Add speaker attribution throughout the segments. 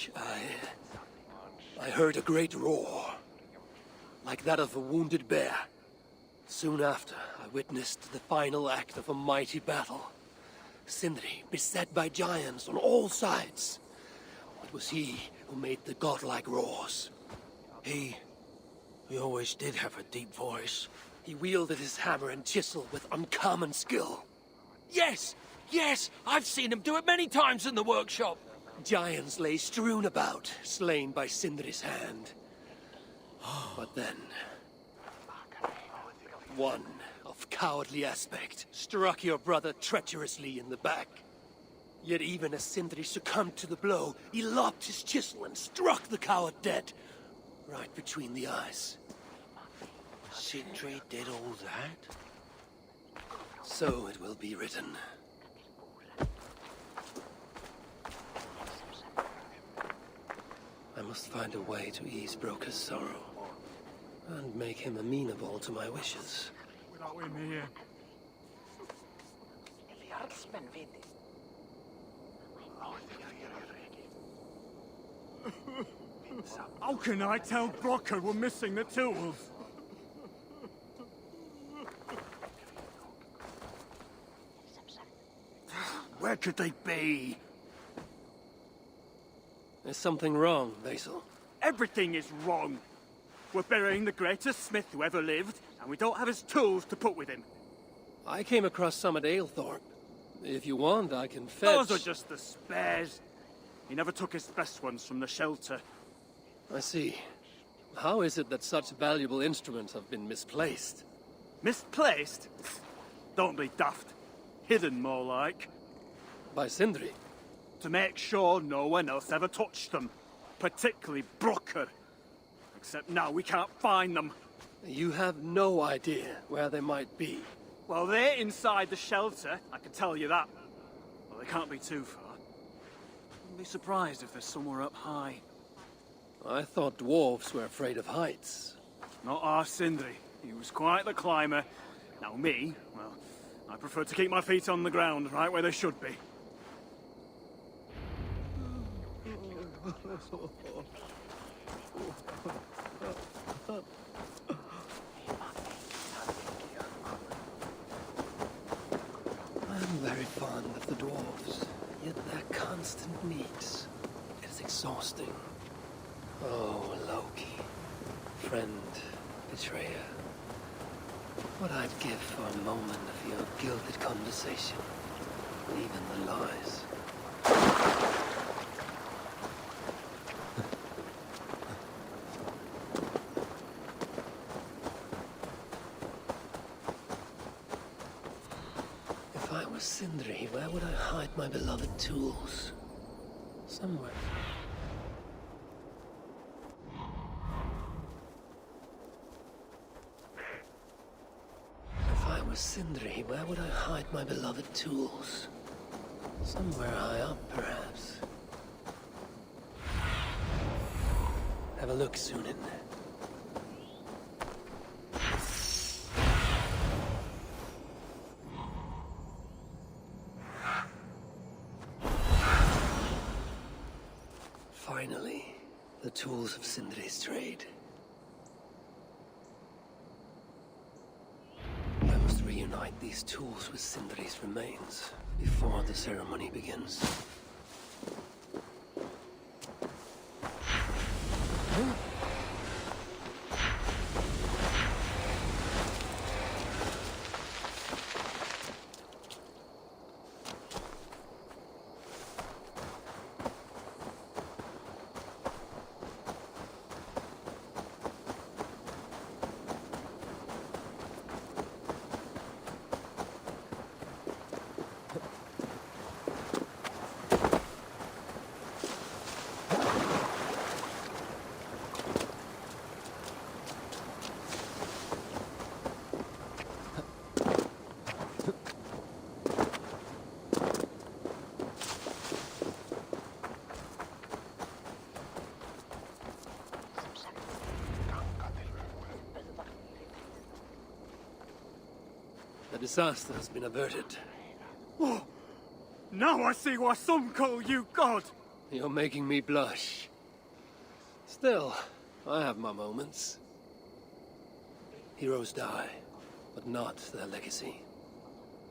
Speaker 1: village, I heard a great roar, like that of a wounded bear. Soon after, I witnessed the final act of a mighty battle. Sindri beset by giants on all sides. It was he who made the godlike roars.
Speaker 2: He always did have a deep voice.
Speaker 1: He wielded his hammer and chisel with uncommon skill.
Speaker 2: Yes! Yes! I've seen him do it many times in the workshop!
Speaker 1: Giants lay strewn about, slain by Sindri's hand. But then, one of cowardly aspect struck your brother treacherously in the back. Yet even as Sindri succumbed to the blow, he lopped his chisel and struck the coward dead, right between the eyes.
Speaker 2: Sindri did all that?
Speaker 1: So it will be written. I must find a way to ease Broker's sorrow, and make him amenable to my wishes.
Speaker 3: Without him here. How can I tell Brocker we're missing the tools?
Speaker 2: Where could they be?
Speaker 1: There's something wrong, Basil.
Speaker 3: Everything is wrong. We're burying the greatest smith who ever lived, and we don't have his tools to put with him.
Speaker 1: I came across some at Aylthorpe. If you want, I can fetch...
Speaker 3: Those are just the spares. He never took his best ones from the shelter.
Speaker 1: I see. How is it that such valuable instruments have been misplaced?
Speaker 3: Misplaced? Don't be daft. Hidden, more like.
Speaker 1: By Sindri?
Speaker 3: To make sure no one else ever touched them. Particularly Brocker. Except now we can't find them.
Speaker 1: You have no idea where they might be.
Speaker 3: Well, they're inside the shelter, I can tell you that. Well, they can't be too far. I'd be surprised if they're somewhere up high.
Speaker 1: I thought dwarves were afraid of heights.
Speaker 3: Not our Sindri. He was quite the climber. Now me, well, I prefer to keep my feet on the ground, right where they should be.
Speaker 1: I'm very fond of the dwarves, yet their constant needs. It is exhausting. Oh, Loki. Friend, betrayer. What I'd give for a moment of your gilded conversation. Even the lies. If I were Sindri, where would I hide my beloved tools? Somewhere. If I were Sindri, where would I hide my beloved tools? Somewhere high up, perhaps. Have a look, Sunan. Finally, the tools of Sindri's trade. I must reunite these tools with Sindri's remains before the ceremony begins. The disaster has been averted.
Speaker 3: Oh, now I see why some call you God.
Speaker 1: You're making me blush. Still, I have my moments. Heroes die, but not their legacy.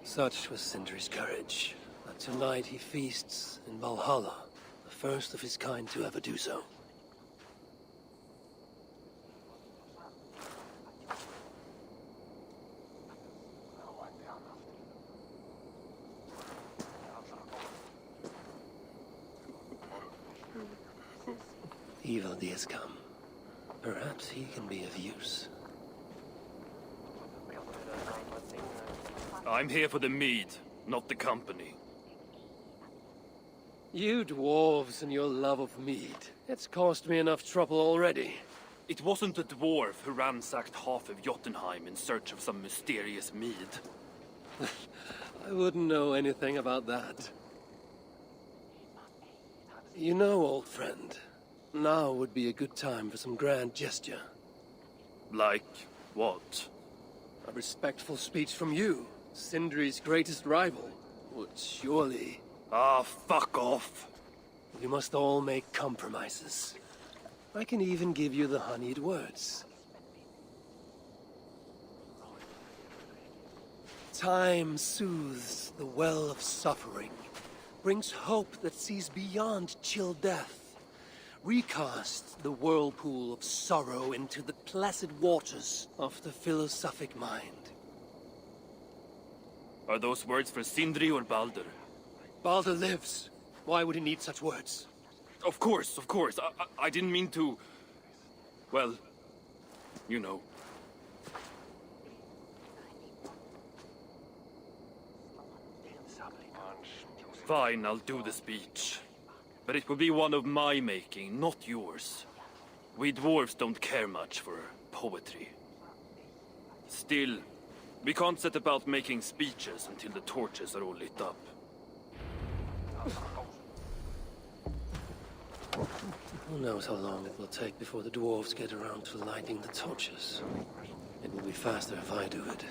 Speaker 1: Such was Sindri's courage, that tonight he feasts in Valhalla, the first of his kind to ever do so. Evil has come. Perhaps he can be of use.
Speaker 4: I'm here for the mead, not the company.
Speaker 1: You dwarves and your love of mead. It's caused me enough trouble already.
Speaker 4: It wasn't a dwarf who ransacked half of Jotunheim in search of some mysterious mead.
Speaker 1: I wouldn't know anything about that. You know, old friend, now would be a good time for some grand gesture.
Speaker 4: Like what?
Speaker 1: A respectful speech from you, Sindri's greatest rival, would surely...
Speaker 4: Ah, fuck off.
Speaker 1: We must all make compromises. I can even give you the honeyed words. Time soothes the well of suffering, brings hope that sees beyond chill death, recasts the whirlpool of sorrow into the placid waters of the philosophic mind.
Speaker 4: Are those words for Sindri or Baldur?
Speaker 1: Baldur lives. Why would he need such words?
Speaker 4: Of course, of course. I didn't mean to... Well, you know. Fine, I'll do the speech. But it will be one of my making, not yours. We dwarves don't care much for poetry. Still, we can't set about making speeches until the torches are all lit up.
Speaker 1: Who knows how long it will take before the dwarves get around to lighting the torches. It will be faster if I do it.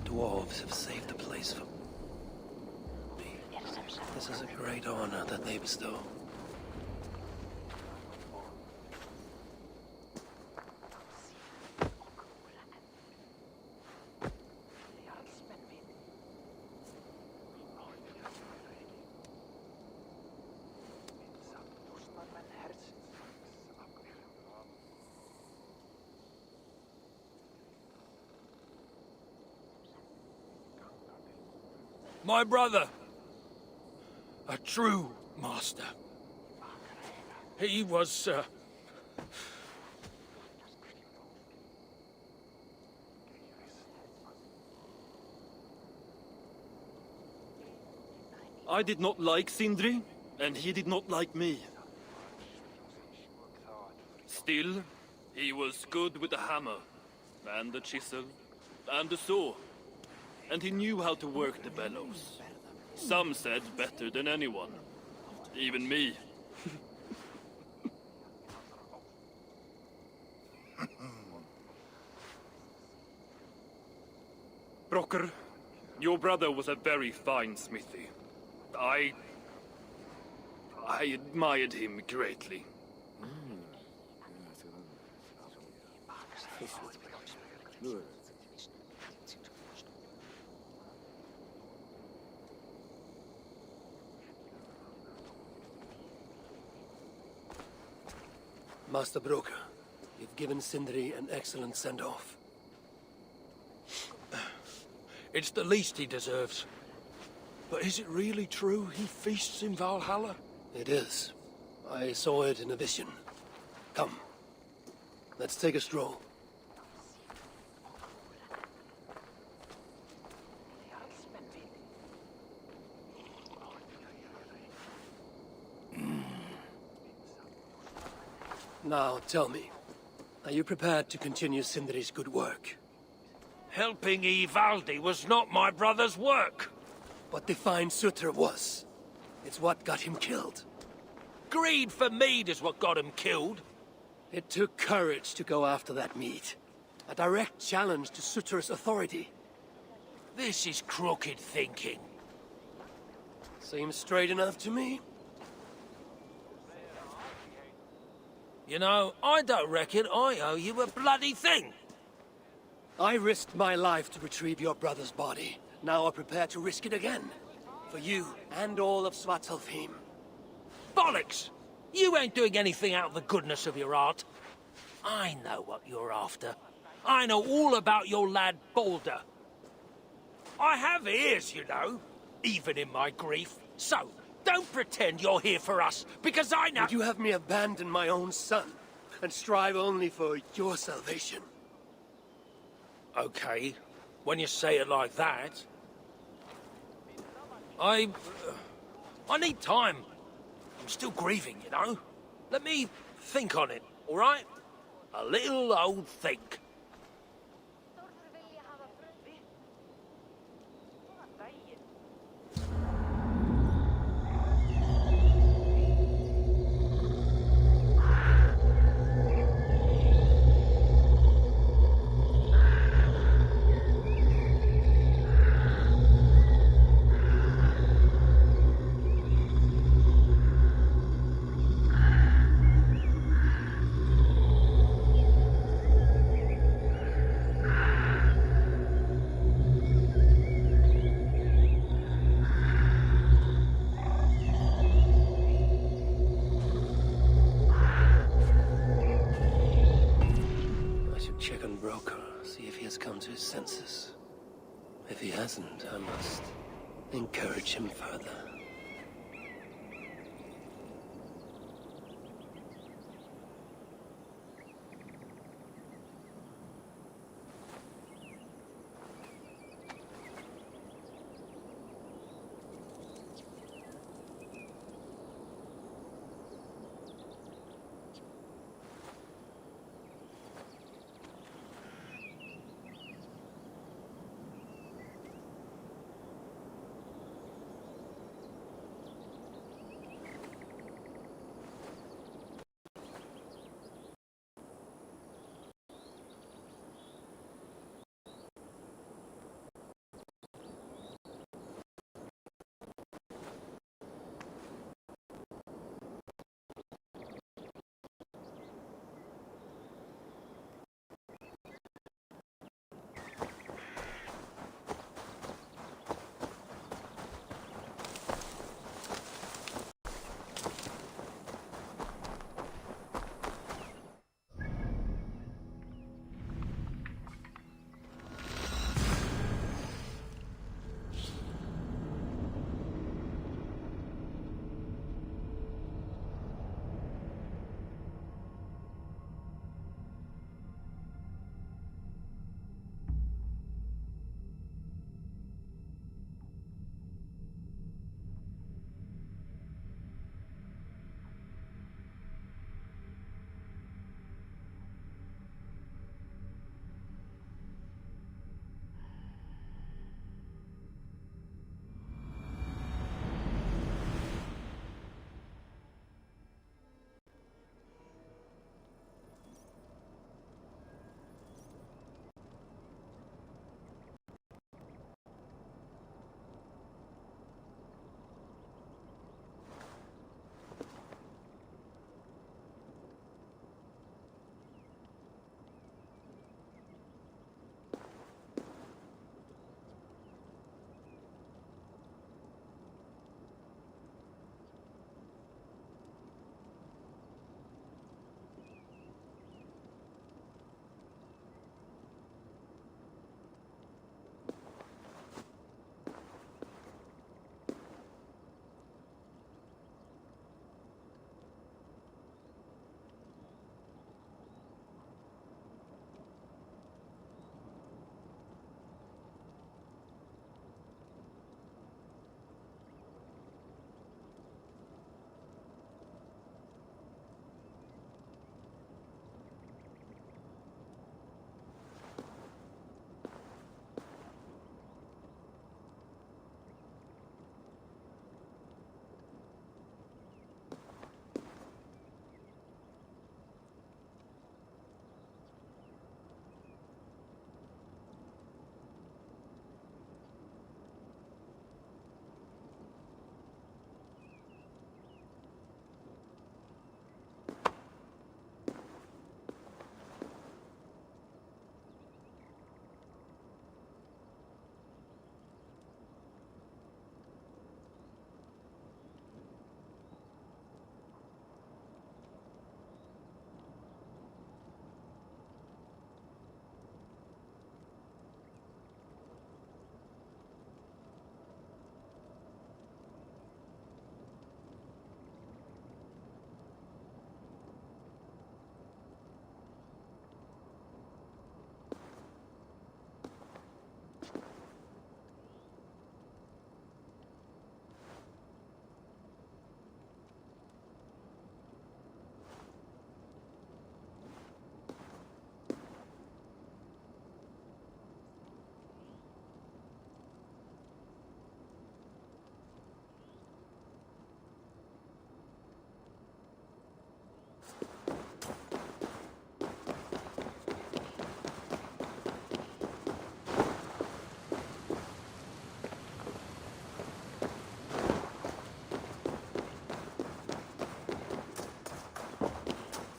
Speaker 1: Dwarves have saved the place for me. This is a great honor that they bestow.
Speaker 2: My brother. A true master. He was,
Speaker 4: I did not like Sindri, and he did not like me. Still, he was good with the hammer, and the chisel, and the saw. And he knew how to work the bellows. Some said better than anyone. Even me. Brocker, your brother was a very fine smithy. I admired him greatly.
Speaker 1: Master Broker, you've given Sindri an excellent send-off.
Speaker 2: it's the least he deserves. But is it really true he feasts in Valhalla?
Speaker 1: It is. I saw it in a vision. Come. Let's take a stroll. Now, tell me, Are you prepared to continue Sindri's good work?
Speaker 2: Helping Ivaldi was not my brother's work.
Speaker 1: What defined Sutra was. It's what got him killed.
Speaker 2: Greed for mead is what got him killed.
Speaker 1: It took courage to go after that mead. A direct challenge to Sutra's authority.
Speaker 2: This is crooked thinking.
Speaker 1: Seems straight enough to me.
Speaker 2: You know, I don't reckon I owe you a bloody thing.
Speaker 1: I risked my life to retrieve your brother's body. Now I prepare to risk it again. For you and all of Svartalfheim.
Speaker 2: Bollocks! You ain't doing anything out of the goodness of your heart. I know what you're after. I know all about your lad Balder. I have ears, you know, even in my grief. So, don't pretend you're here for us, because I know—
Speaker 1: Would you have me abandon my own son, and strive only for your salvation?
Speaker 2: Okay, when you say it like that. I need time. I'm still grieving, you know. Let me think on it, all right? A little old think.
Speaker 1: Check on Broker, see if he has come to his senses. If he hasn't, I must encourage him further.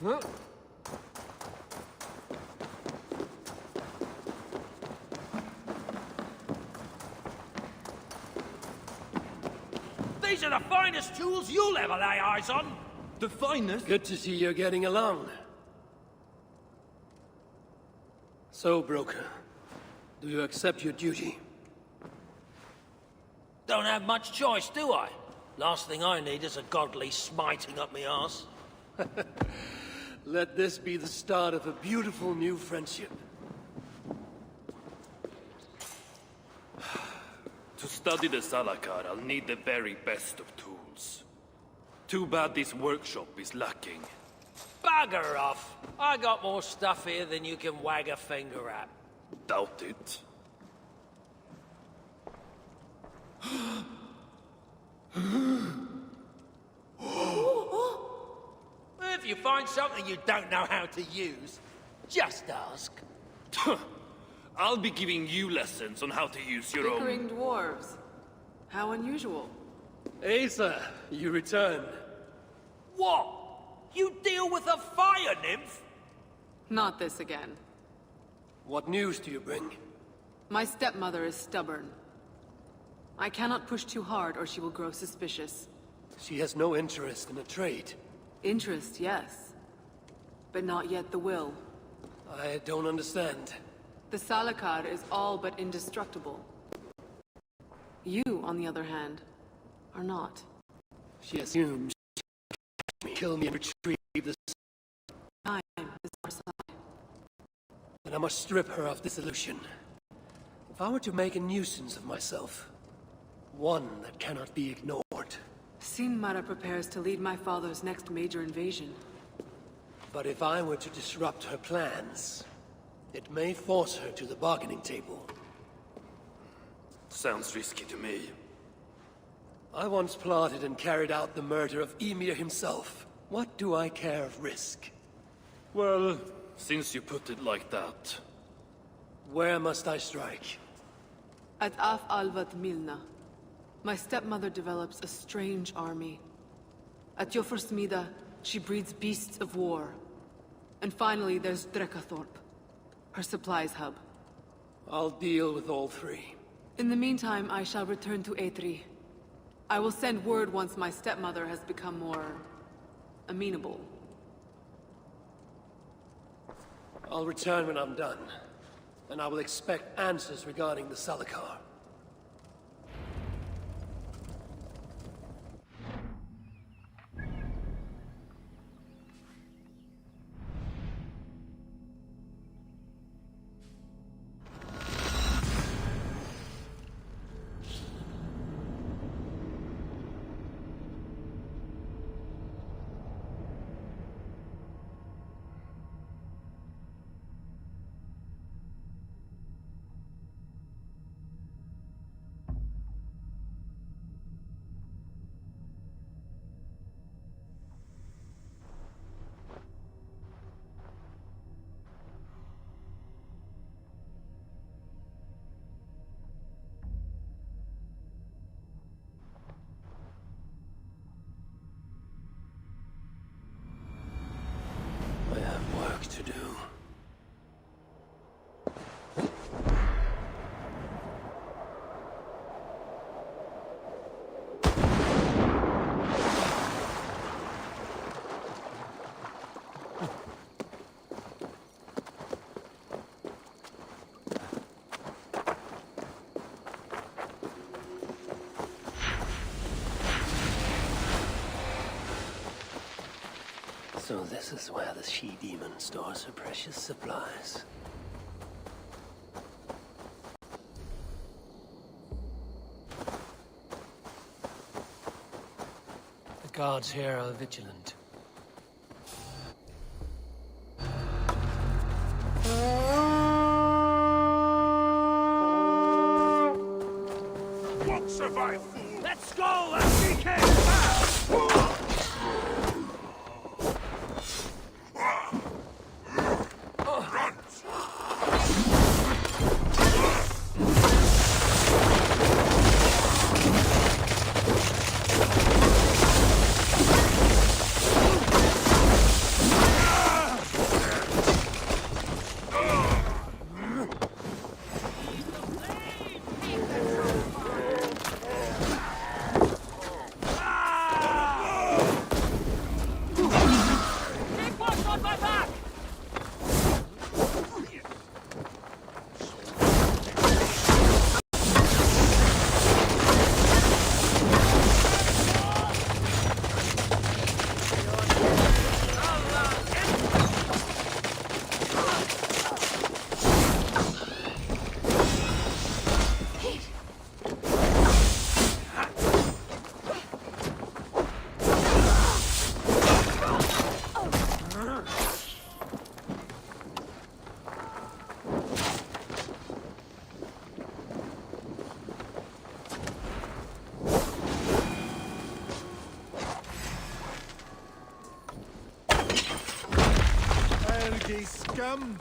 Speaker 2: These are the finest tools you'll ever lay eyes on!
Speaker 4: The finest?
Speaker 1: Good to see you're getting along. So, broker, do you accept your duty?
Speaker 2: Don't have much choice, do I? Last thing I need is a godly smiting up me arse.
Speaker 1: Let this be the start of a beautiful new friendship.
Speaker 4: To study the Salakar, I'll need the very best of tools. Too bad this workshop is lacking.
Speaker 2: Bugger off! I got more stuff here than you can wag a finger at.
Speaker 4: Doubt it.
Speaker 2: If you find something you don't know how to use, just ask.
Speaker 4: I'll be giving you lessons on how to use your own...
Speaker 5: Bickering dwarves. How unusual.
Speaker 1: Asa, you return.
Speaker 2: What? You deal with a fire nymph?
Speaker 5: Not this again.
Speaker 1: What news do you bring?
Speaker 5: My stepmother is stubborn. I cannot push too hard or she will grow suspicious.
Speaker 1: She has no interest in a trade.
Speaker 5: Interest, yes. But not yet the will.
Speaker 1: I don't understand.
Speaker 5: The Salakar is all but indestructible. You, on the other hand, are not.
Speaker 1: She assumes she can kill me and retrieve the...
Speaker 5: Time is our side.
Speaker 1: Then I must strip her of this illusion. If I were to make a nuisance of myself, one that cannot be ignored.
Speaker 5: Sinmara prepares to lead my father's next major invasion.
Speaker 1: But if I were to disrupt her plans, it may force her to the bargaining table.
Speaker 4: Sounds risky to me.
Speaker 1: I once plotted and carried out the murder of Emir himself. What do I care of risk?
Speaker 4: Well, since you put it like that...
Speaker 1: Where must I strike?
Speaker 5: At Af Alvat Milna, my stepmother develops a strange army. At Jofursmida, she breeds beasts of war. And finally, there's Drekathorp, her supplies hub.
Speaker 1: I'll deal with all three.
Speaker 5: In the meantime, I shall return to Aetri. I will send word once my stepmother has become more... amenable.
Speaker 1: I'll return when I'm done. And I will expect answers regarding the Salakar. I have work to do. So this is where the she-demon stores her precious supplies. The guards here are vigilant.
Speaker 2: Won't survive, fool! Let's go! Let's be careful!
Speaker 6: scum!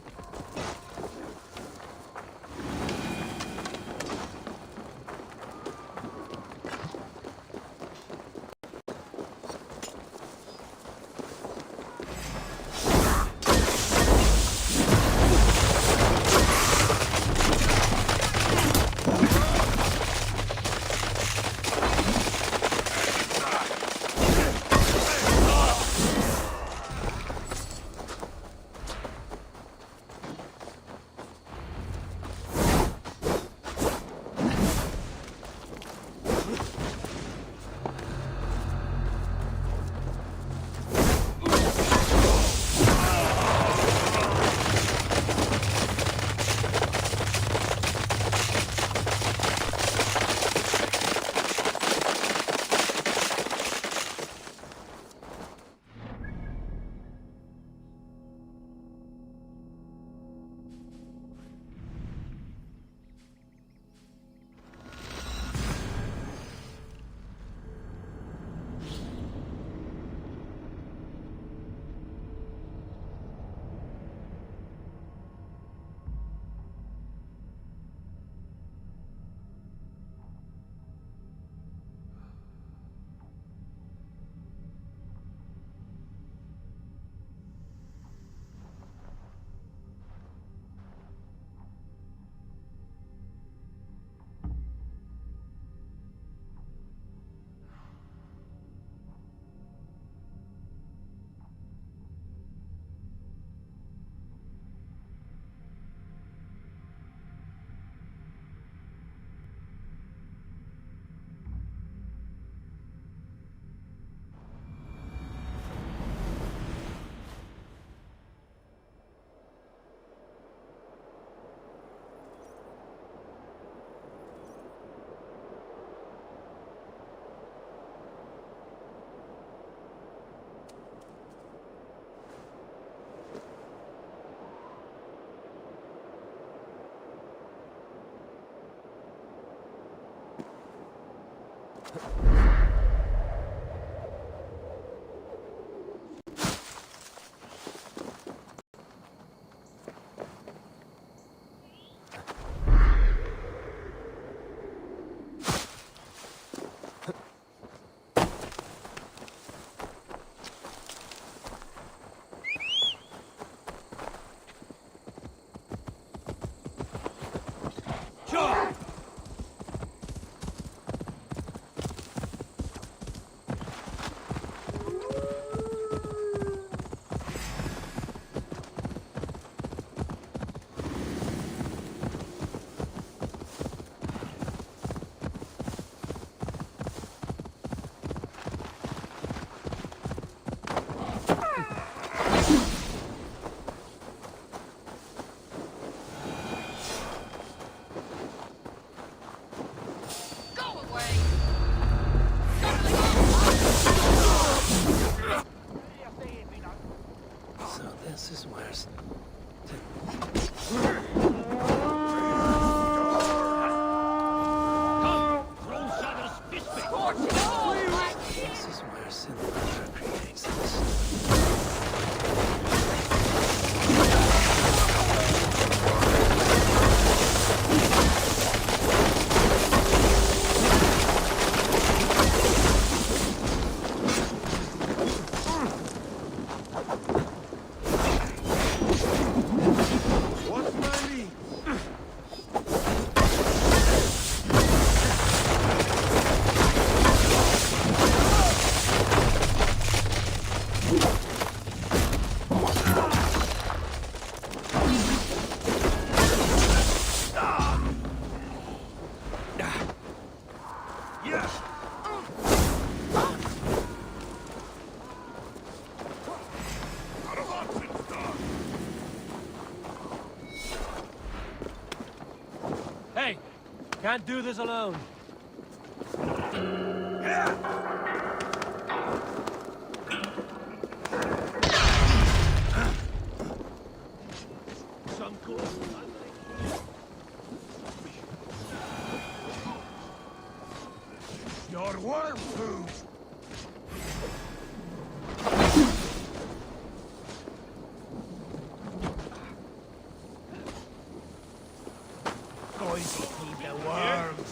Speaker 1: This is where... This is where Cinderella creates this.
Speaker 2: Hey, can't do this alone. Some cool.
Speaker 6: Your worm food! boys will feed the worms.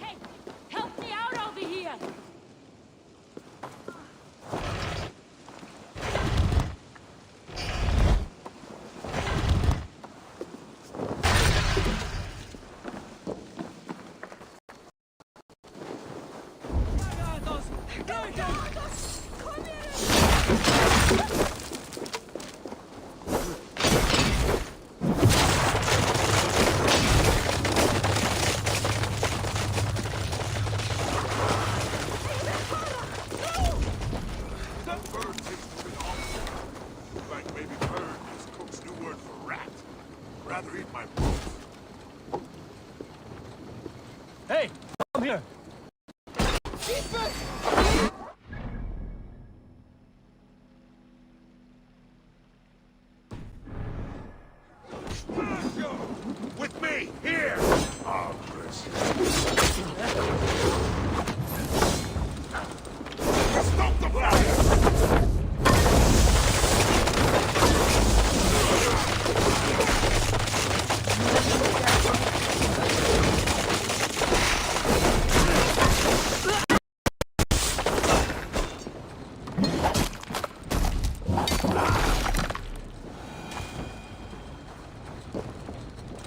Speaker 7: Hey, help me out over here!
Speaker 8: That bird tastes a bit awful. In fact, maybe bird is Cook's new word for rat. Rather eat my bones.
Speaker 6: Hey, come here.
Speaker 8: With me, here! Ah, Chris. Stop the fire!